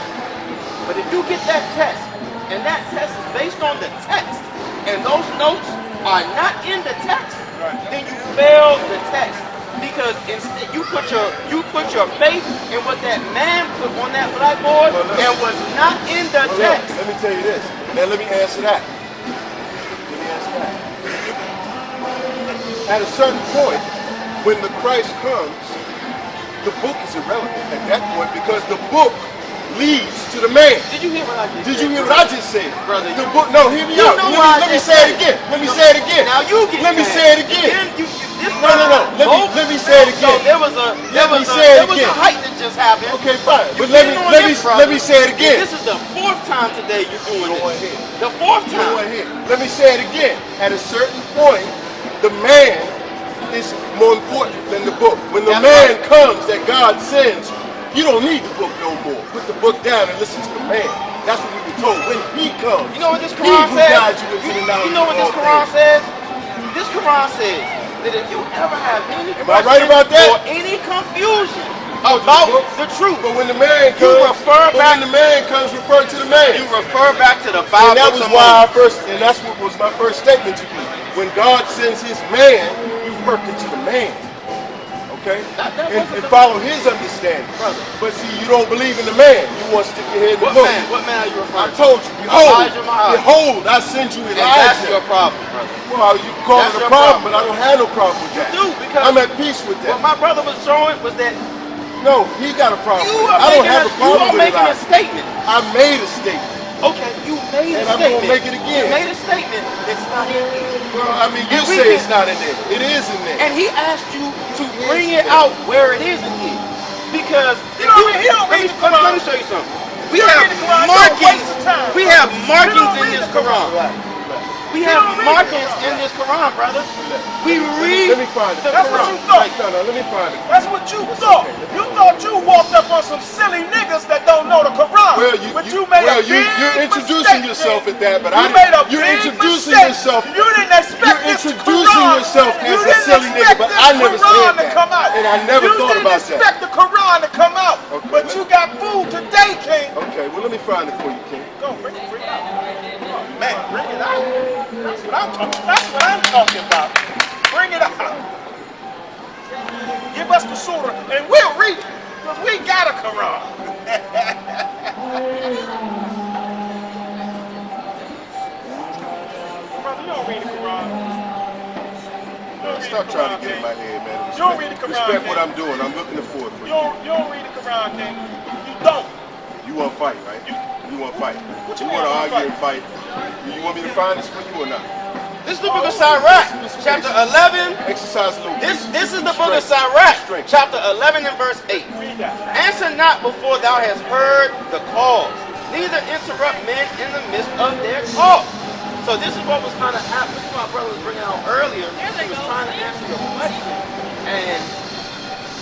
But if you get that test and that test is based on the text and those notes are not in the text, then you fail the test. Because instead you put your faith in what that man put on that blackboard and was not in the Well, text. look, let me tell you this. Now let me answer that. Let me answer that. At a certain point, when the Christ comes, the book is irrelevant at that point because the book leads to the man. Did you hear what I just said? Did you hear what I just said? Brother, The book, no, hear me you out. know why I Let me just say it said- again. Let me say it again. Now you get Let me mad. say it again. Then this No. Let me say it So again. there was a Let me say it there was again. a height that just happened. Okay, fine. You But let getting on me this, brother. say it again. This is the fourth time today you're doing Go this. ahead. The fourth Go time. ahead. Let me say it again. At a certain point, the man is more important than the book. When the That's man right. comes that God sends, you don't need the book no more. Put the book down and listen to the man. That's what we were told. When he comes, You know what this he Quran will says? guide you into the knowledge You know what of this all Quran things. says? This Quran says that if you ever have any Am I right question about that? or any confusion Oh, about book? the truth, But when the man You comes, refer but back- when the man comes, refer to the man. you refer back to the five And that books was of why Moses. and that's what was my first statement to you. When God sends his man, you work into the man. Okay? That And wasn't the- follow his understanding. Brother. But see, you don't believe in the man. You want to stick your head in the book. What man are you I referring to? told you, behold, Elijah Muhammad. behold, I send you And that's your Elijah. problem, brother. Well, you call That's it a your problem, problem. but I don't have no problem with that. You do, because I'm at peace with What that. my brother was showing was that No, he got a problem you with it. are I don't making have a you problem are with making a Elijah. statement. I made a statement. Okay, you made And a I'm gonna statement. make it again. You made a statement that's not in here. Well, I mean, you And we say can- it's not in there. It is in there. And he asked you to It bring is it there. out where it is in here. Because He don't read let me the Quran. let me show you something. We don't have read the Quran. Don't markings. waste the time, We brother. have You markings don't in read this the Quran. Quran. We have markings in this Quran, brother. We read Let me find it. the That's what you Quran. thought. No, let me find it. That's what you thought. You thought you walked up on some silly niggas that don't know the Quran. Well, but you made a big you're introducing mistake, yourself man. at that, but You made a you're big introducing mistake. yourself. You didn't expect You're this introducing Quran. yourself You as a didn't silly nigga, expect but this I never Quran said to that. come out. And I never thought about You didn't that. expect the Quran to come out. Okay, But you got food today, King. Okay, well, let me find it for you, King. Go, bring it out. Oh, man, bring it out. That's what I'm talking about. That's what I'm talking about. Bring it out. Give us the surah, and we'll read it. Because we got a Quran. Brother, you don't read the Quran. You don't read Stop the trying Quran, to get in King. my head, man. You don't read the Quran, Respect King. what I'm doing. I'm looking forward for You you. don't read the Quran, King. You don't. You want to fight, right? You want to fight. What You you want to mean, argue and fight. You want me to find this for you or not? This is the book of Sirach, chapter 11. Exercise a little. This is the book of Sirach, chapter 11 and verse 8. Read that. Answer not before thou hast heard the cause, neither interrupt men in the midst of their talk. So this is what was kind of happening. This is what my brother was bringing out earlier. He was trying to answer your question. And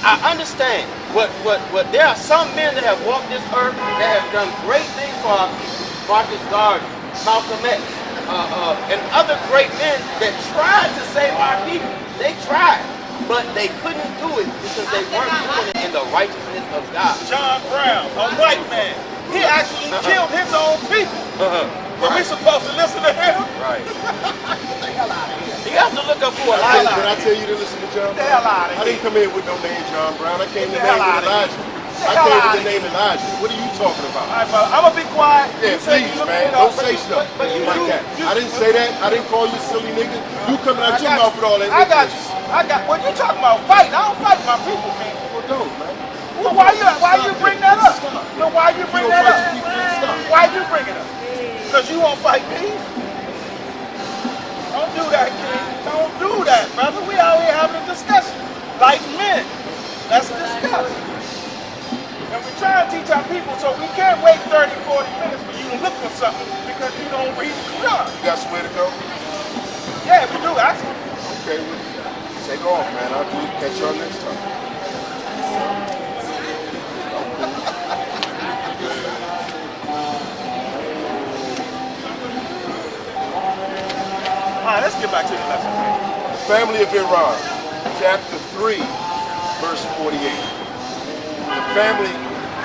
I understand what there are some men that have walked this earth that have done great things for our people. Marcus Garvey, Malcolm X, and other great men that tried to save our people. They tried, but they couldn't do it because they weren't doing it in the righteousness of God. John Brown, a white man, he actually killed his own people. But we supposed to listen to him? Right. You have to look up who Did Elijah. I tell you to listen to John Get the hell Brown? out of I here. didn't come in with no name John Brown. I came Get to the name hell with out of Elijah. the I hell came out with of the name Elijah. What are you talking about? All right, brother, I'm going to be quiet. Yeah, You say please, you looking man. it up, Don't say stuff but you like do- that. I didn't say that. I didn't call you silly nigga. You coming out your mouth with all that. I got you. ignorance. Well, you talking about fighting. I don't fight my people, King. Well, don't, man. Well, why you bring that up? No, why you bring don't that fight up? your people, then stop. Why you bring it up? Because you won't fight me? Don't do that, King. Don't do that, brother. We out here having a discussion. Like men. Let's discuss. And we try to teach our people so we can't wait 30, 40 minutes for you to look for something because you don't read the Quran. You got somewhere to go? Yeah, we do, actually. Okay, well, take off, man. I'll catch y'all next time. All right, let's get back to the lesson. Family of Iran, chapter 3, verse 48. The family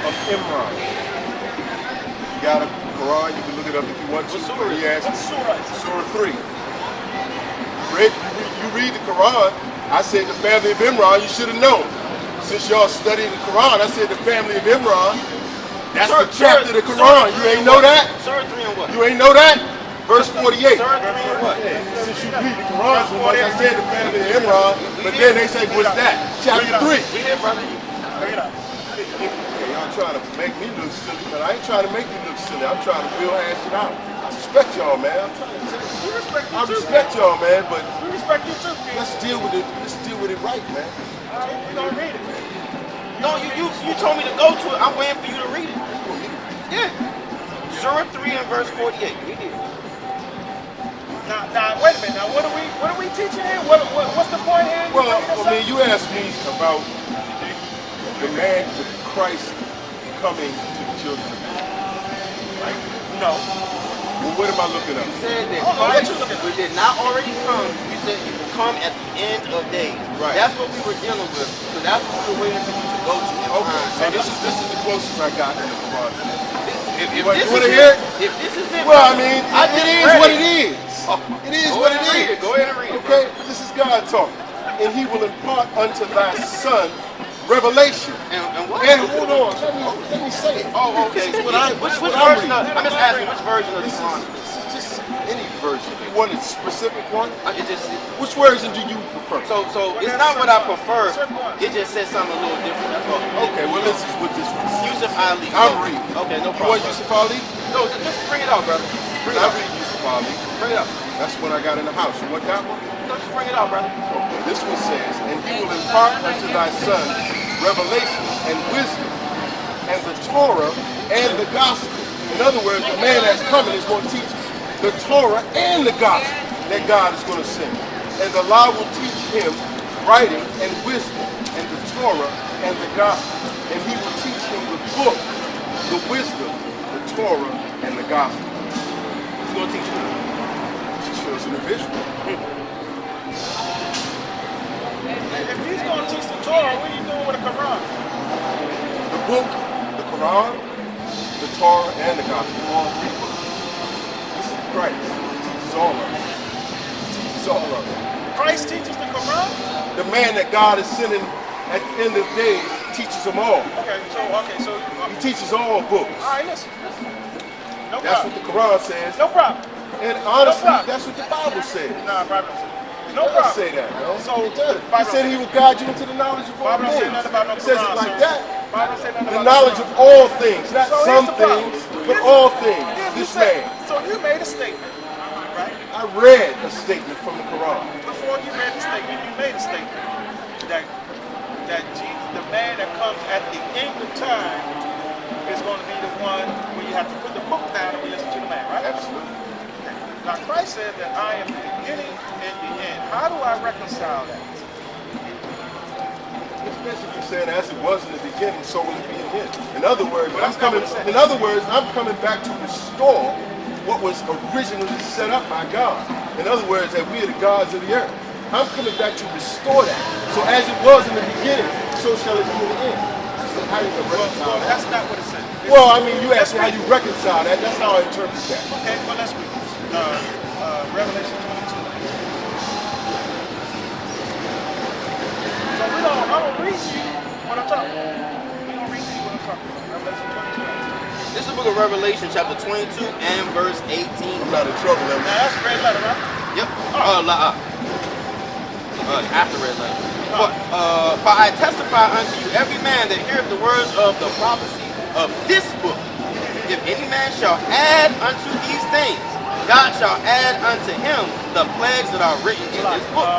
of Imran. If you got a Quran, you can look it up if you want to. He asked What's surah? Surah 3. You read the Quran, I said the family of Imran, you should have known. Since y'all studied the Quran, I said the family of Imran. That's the chapter of the Quran. You ain't know that? Surah 3 and what? You ain't know that? Verse 48. Surah 3 and what? Since you read the Quran so much, I said the family of Imran, but then they say, what's that? Chapter 3. We here, brother. Bring it up. Okay, y'all trying to make me look silly, but I ain't trying to make you look silly. I'm trying to real hash it out. I respect y'all, man. I'm trying to tell you. We respect you I too, respect y'all, man, but We respect you too, King. let's deal with it right, man. All right, we gonna read it. No, you told me to go to it. I'm waiting for you to read it. Yeah. Surah 3 and verse 48. We did. Now, wait a minute. Now, what are we teaching here? What's the point here? Well, I mean, you asked me about the man, the Christ coming to the children of Israel, right? No. Well, what am I looking up? You said that Oh, no, what Christ you looking at? did not already come. You said he would come at the end of days. Right. That's what we were dealing with. So that's what we were waiting for you to go to. Okay, so this is the closest I got in the Quran. If You this wanna is hear it, if this is it, Well, I mean, I it just is read what it is. Oh, It is go what ahead it and read is. it. Go ahead and read it. Okay, this is God talking. And he will impart unto thy son revelation. And what? And hold on, let me say it. Oh, okay. This is what I, Which what I'm version reading. of, I'm just asking which version of the This Quran? is just any version. You want a specific one? It just Which version do you prefer? so it's not what I prefer. It just says something a little different. That's all. Okay, well this is what this one says. Yusuf Ali. I'm reading. Okay, no You problem. want Yusuf Ali? No, just bring it out, brother. Bring it I out. read Yusuf Ali. Bring it out. That's what I got in the house. You want that one? No, just bring it out, brother. Okay, this one says, and he will impart unto thy son revelation and wisdom and the Torah and the gospel. In other words, the man that's coming is going to teach you. the Torah and the gospel that God is going to send. And the law will teach him writing and wisdom, and the Torah and the gospel. And he will teach him the book, the wisdom, the Torah, and the gospel. He's going to teach him the children of Israel. If he's going to teach the Torah, what are you doing with the Quran? The book, the Quran, the Torah, and the gospel. All three books. This is Christ. He teaches all of it. He teaches all of it. Christ teaches the Quran? The man that God is sending at the end of days teaches them all. Okay, so He teaches all books. all right, listen. No That's problem. what the Quran says. No problem. And honestly, No problem. that's what the Bible says. Nah, Bible says. No It does problem. say that, man. So, It does. He Bible said he will guide you into the knowledge of all Bible don't say things. nothing about no It says Quran, it like sir. that. Bible don't say nothing The about knowledge Quran. of all things, not So here's some the problem. things, but all things. Yeah, This said- man. So you made a statement, right? I read a statement from the Quran. Before you made the statement, you made a statement that Jesus, the man that comes at the end of time, is going to be the one where you have to put the book down and we listen to the man, right? Absolutely. Now Christ said that I am the beginning and the end. How do I reconcile that? It's basically saying as it was in the beginning, so will it be in the end. In other words, Well, that's not what it says. I'm coming back to restore what was originally set up by God. In other words, that we are the gods of the earth. I'm coming back to restore that. So as it was in the beginning, so shall it be in the end. So how you gonna reconcile Well, that? that's not what it said. Well, I mean, you asked me how you reconcile that. That's how I interpret that. Okay, well, let's read Revelation 22. So I'm going to read to you what I'm talking about. We're going to read to you what I'm talking about. Revelation 22. This is the book of Revelation, chapter 22 and verse 18. I'm not in trouble, Now, am I? that's red letter, right? Yep. After red letter. For I testify unto you, every man that heareth the words of the prophecy of this book, if any man shall add unto these things, God shall add unto him the plagues that are written in this book.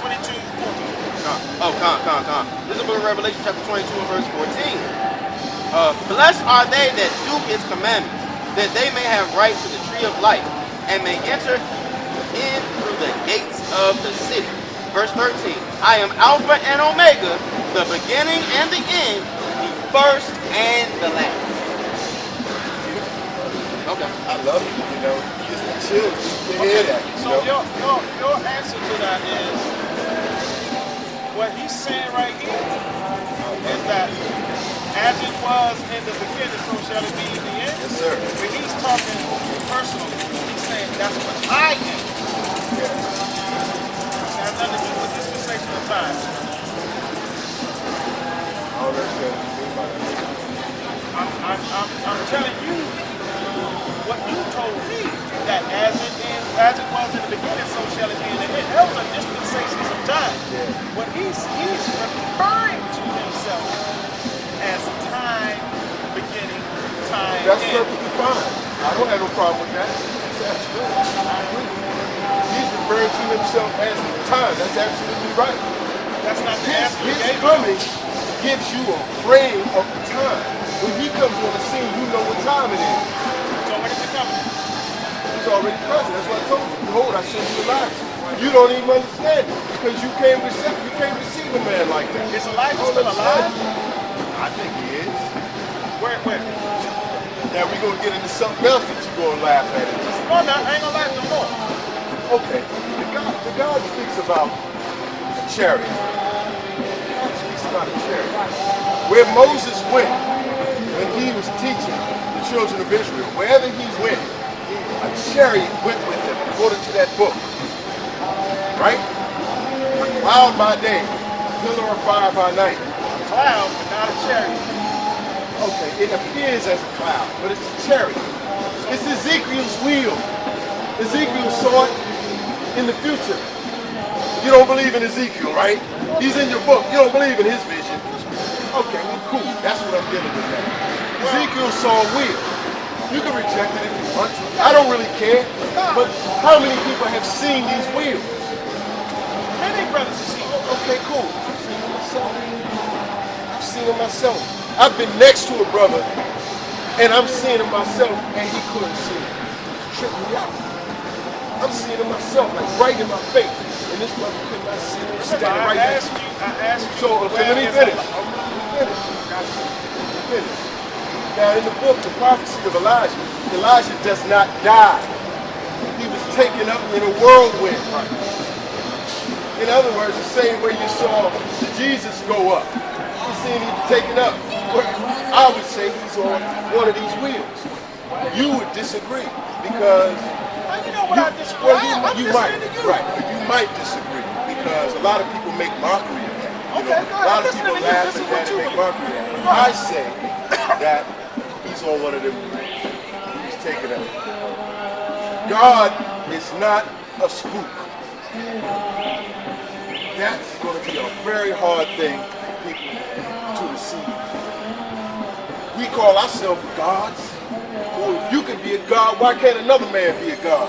22, 14. Come. This is the book of Revelation, chapter 22 and verse 14. Blessed are they that do his commandments, that they may have right to the tree of life, and may enter in through the gates of the city. Verse 13, I am Alpha and Omega, the beginning and the end, the first and the last. Okay. I love it. You know, just chill. You hear that? You So know? your answer to that is, what he's saying right here is that as it was in the beginning, so shall it be in the end. Yes, sir. When he's talking personally, he's saying that's what I am. It has nothing to do with dispensation of time. I don't understand what you mean by that. I'm telling you what you told me, that as it was in the beginning, so shall it be in the end. That was a dispensation of time. What he's referring to himself as time beginning, time That's end. perfectly fine. I don't have no problem with that. That's absolutely. I agree. He's referring to himself as time. That's absolutely right. That's not the answer you His gave me. coming gives you a frame of the time. When he comes on the scene, you know what time it is. So when is it coming? He's already present. That's what I told you. Behold, I send you Elijah. You don't even understand it because you can't receive a man like that. Is Elijah You don't still alive? understand? I think he is. Where? Now we're gonna get into something else that you're gonna laugh at. No, I ain't gonna laugh no more. Okay, the God speaks about a chariot. God speaks about a chariot. Where Moses went when he was teaching the children of Israel, wherever he went, a chariot went with him, according to that book. Right? A cloud by day, a pillar of fire by night. A cloud, but not a chariot. Okay, it appears as a cloud, but it's a chariot. It's Ezekiel's wheel. Ezekiel saw it in the future. You don't believe in Ezekiel, right? He's in your book. You don't believe in his vision. Okay, well, cool. That's what I'm dealing with now. Ezekiel saw a wheel. You can reject it if you want to. I don't really care. But how many people have seen these wheels? Many brothers have seen it. Okay, cool. I've seen them myself. I've seen them myself. I've been next to a brother And I'm seeing it myself, and he couldn't see it. Tripped me out. I'm seeing it myself, like right in my face. And this brother could not see it. Standing right next to me. I asked you. So, let me finish. Now, in the book, the prophecy of Elijah, Elijah does not die. He was taken up in a whirlwind. In other words, the same way you saw Jesus go up. You seen him taken up. I would say he's on one of these wheels. You would disagree because You know what I disagree. I'm you listening might, to you. right? You might disagree because a lot of people make mockery of that. You Okay, know, go a lot ahead. of people Listen to you. laugh This is at what that you and make believe. mockery of that. I say that he's on one of them wheels. He's taken up. God is not a spook. That's going to be a very hard thing for people to receive. We call ourselves gods. Well, if you can be a god, why can't another man be a god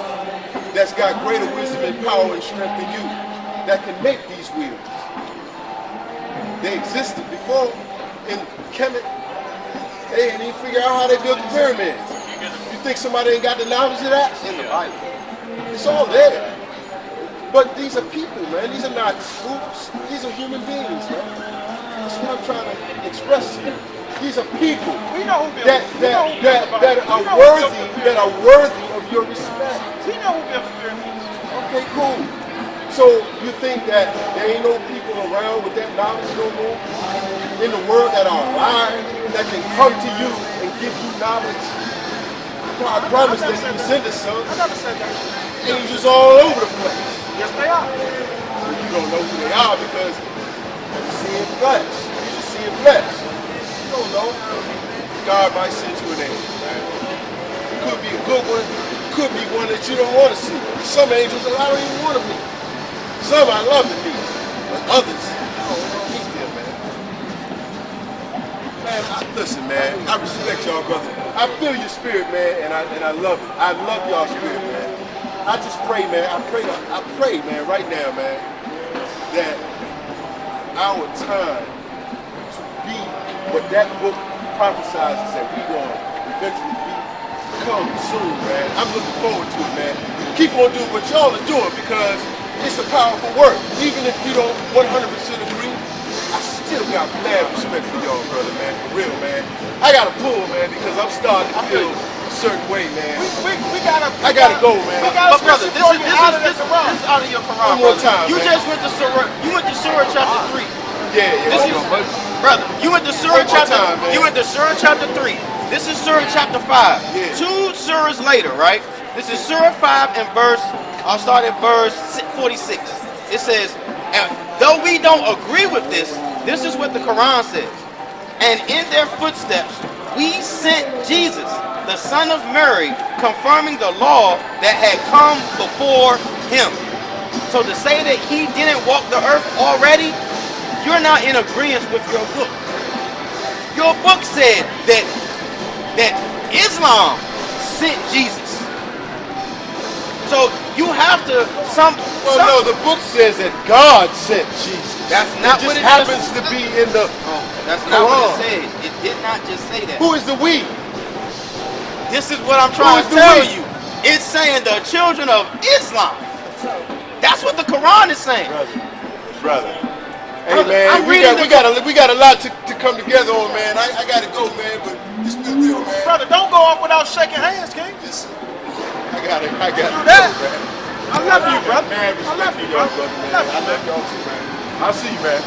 that's got greater wisdom and power and strength than you that can make these wheels? They existed before in Kemet. They didn't even figure out how they built the pyramids. You think somebody ain't got the knowledge of that? In the Bible. It's all there. But these are people, man. These are not spooks. These are human beings, man. That's what I'm trying to express to you. These are people We know who built that it. We know who built the that Bible. are We know who built worthy the that are worthy of your respect. We know who built the pyramids. Okay, cool. So you think that there ain't no people around with that knowledge no more in the world that are alive that can come to you and give you knowledge? God promised that He would send His Son. I never said that. Angels all over the place. Yes, they are. You don't know who they are because you're seeing flesh. You're seeing flesh. You don't know. God might send you an angel, man. It could be a good one. Could be one that you don't want to see. Some angels that I don't even want to meet. Some I love to meet. But others, I don't want to meet them, man. Man, listen, man. I respect y'all, brother. I feel your spirit, man, and I love it. I love y'all spirit, man. I just pray, man. I pray, man, right now, man, that our time to be what that book prophesies that we gonna eventually come soon, man. I'm looking forward to it, man. Keep on doing what y'all are doing because it's a powerful work. Even if you don't 100% agree, I still got mad respect for y'all, brother, man. For real, man. I gotta pull, man, because I'm starting to feel a certain way, man. I gotta go, man. But brother, this is out of your Quran. One more time, You man. just went to Surah chapter 3. Yeah. This is, brother, you went to Surah One more chapter. time, man. You went to Surah chapter 3. This is Surah chapter 5. Yeah. 2 surahs later, right? This is Surah 5 and verse. I'll start at verse 46. It says, and though we don't agree with this, this is what the Quran says. And in their footsteps, we sent Jesus, the son of Mary, confirming the law that had come before him. So to say that he didn't walk the earth already, you're not in agreement with your book. Your book said that Islam sent Jesus. So you have to No, the book says that God sent Jesus. That's not it what just it happens just- to be in the That's not what Quran. it said. It did not just say that. Who is the we? This is what I'm trying Who is to the tell we? you. It's saying the children of Islam. That's what the Quran is saying. Brother. Hey Brother, man, I'm reading we got a lot to come together on, man. I gotta go, man, but it's been real, man. Brother, don't go off without shaking hands, King. Listen, I gotta Do go, that. man. I love you, brother. Man, I love respect you, for y'all, brother. brother, I man. love you, I love y'all too, man. I'll see you, man.